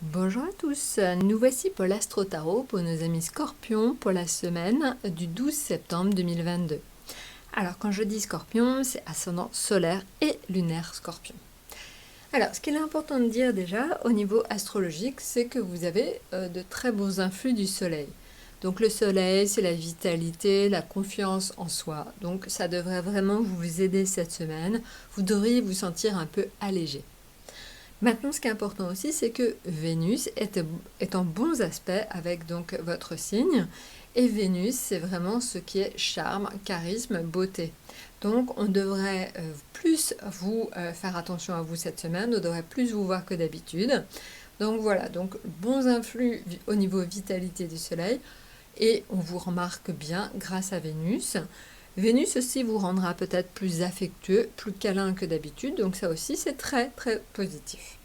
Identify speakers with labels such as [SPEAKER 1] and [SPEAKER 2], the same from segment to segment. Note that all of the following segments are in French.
[SPEAKER 1] Bonjour à tous, nous voici pour l'Astro Tarot pour nos amis Scorpions pour la semaine du 12 septembre 2022. Alors quand je dis Scorpion, c'est ascendant solaire et lunaire Scorpion. Alors ce qu'il est important de dire déjà au niveau astrologique, c'est que vous avez de très beaux influx du soleil. Donc le soleil, c'est la vitalité, la confiance en soi. Donc ça devrait vraiment vous aider cette semaine. Vous devriez vous sentir un peu allégé. Maintenant, ce qui est important aussi, c'est que Vénus est en bons aspects avec donc votre signe. Et Vénus, c'est vraiment ce qui est charme, charisme, beauté. Donc, on devrait plus vous faire attention à vous cette semaine, on devrait plus vous voir que d'habitude. Donc voilà, donc bons influx au niveau vitalité du soleil. Et on vous remarque bien grâce à Vénus. Vénus aussi vous rendra peut-être plus affectueux, plus câlin que d'habitude, donc ça aussi c'est très très positif.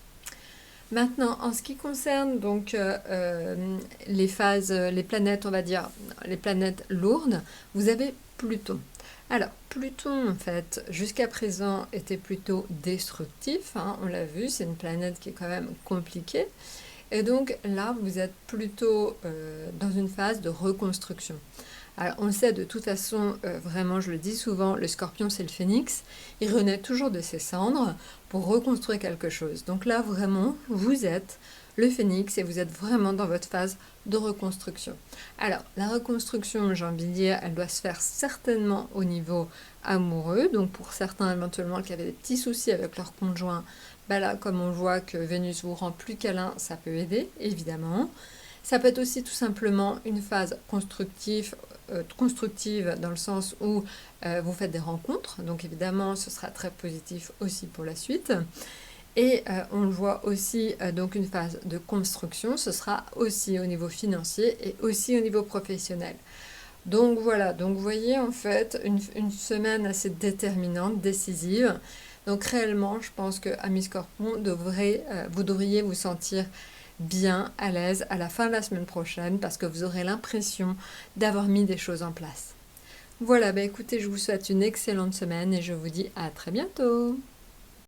[SPEAKER 1] Maintenant, en ce qui concerne donc les phases, les planètes, on va dire, les planètes lourdes, vous avez Pluton. Alors, Pluton, en fait, jusqu'à présent, était plutôt destructif, hein, on l'a vu, c'est une planète qui est quand même compliquée. Et donc là, vous êtes plutôt dans une phase de reconstruction. Alors on le sait de toute façon, vraiment je le dis souvent, le scorpion c'est le phénix, il renaît toujours de ses cendres pour reconstruire quelque chose. Donc là vraiment, vous êtes le phénix et vous êtes vraiment dans votre phase de reconstruction. Alors la reconstruction, j'ai envie de dire, elle doit se faire certainement au niveau amoureux, donc pour certains éventuellement qui avaient des petits soucis avec leur conjoint, bah là comme on voit que Vénus vous rend plus câlin, ça peut aider évidemment. Ça peut être aussi tout simplement une phase constructive dans le sens où vous faites des rencontres, donc évidemment ce sera très positif aussi pour la suite. Et on le voit aussi, donc une phase de construction, ce sera aussi au niveau financier et aussi au niveau professionnel. Donc voilà, donc vous voyez en fait une semaine assez déterminante, décisive. Donc réellement, je pense que Amis Scorpion, vous devriez vous sentir bien à l'aise à la fin de la semaine prochaine parce que vous aurez l'impression d'avoir mis des choses en place. Voilà, bah écoutez, je vous souhaite une excellente semaine et je vous dis à très bientôt.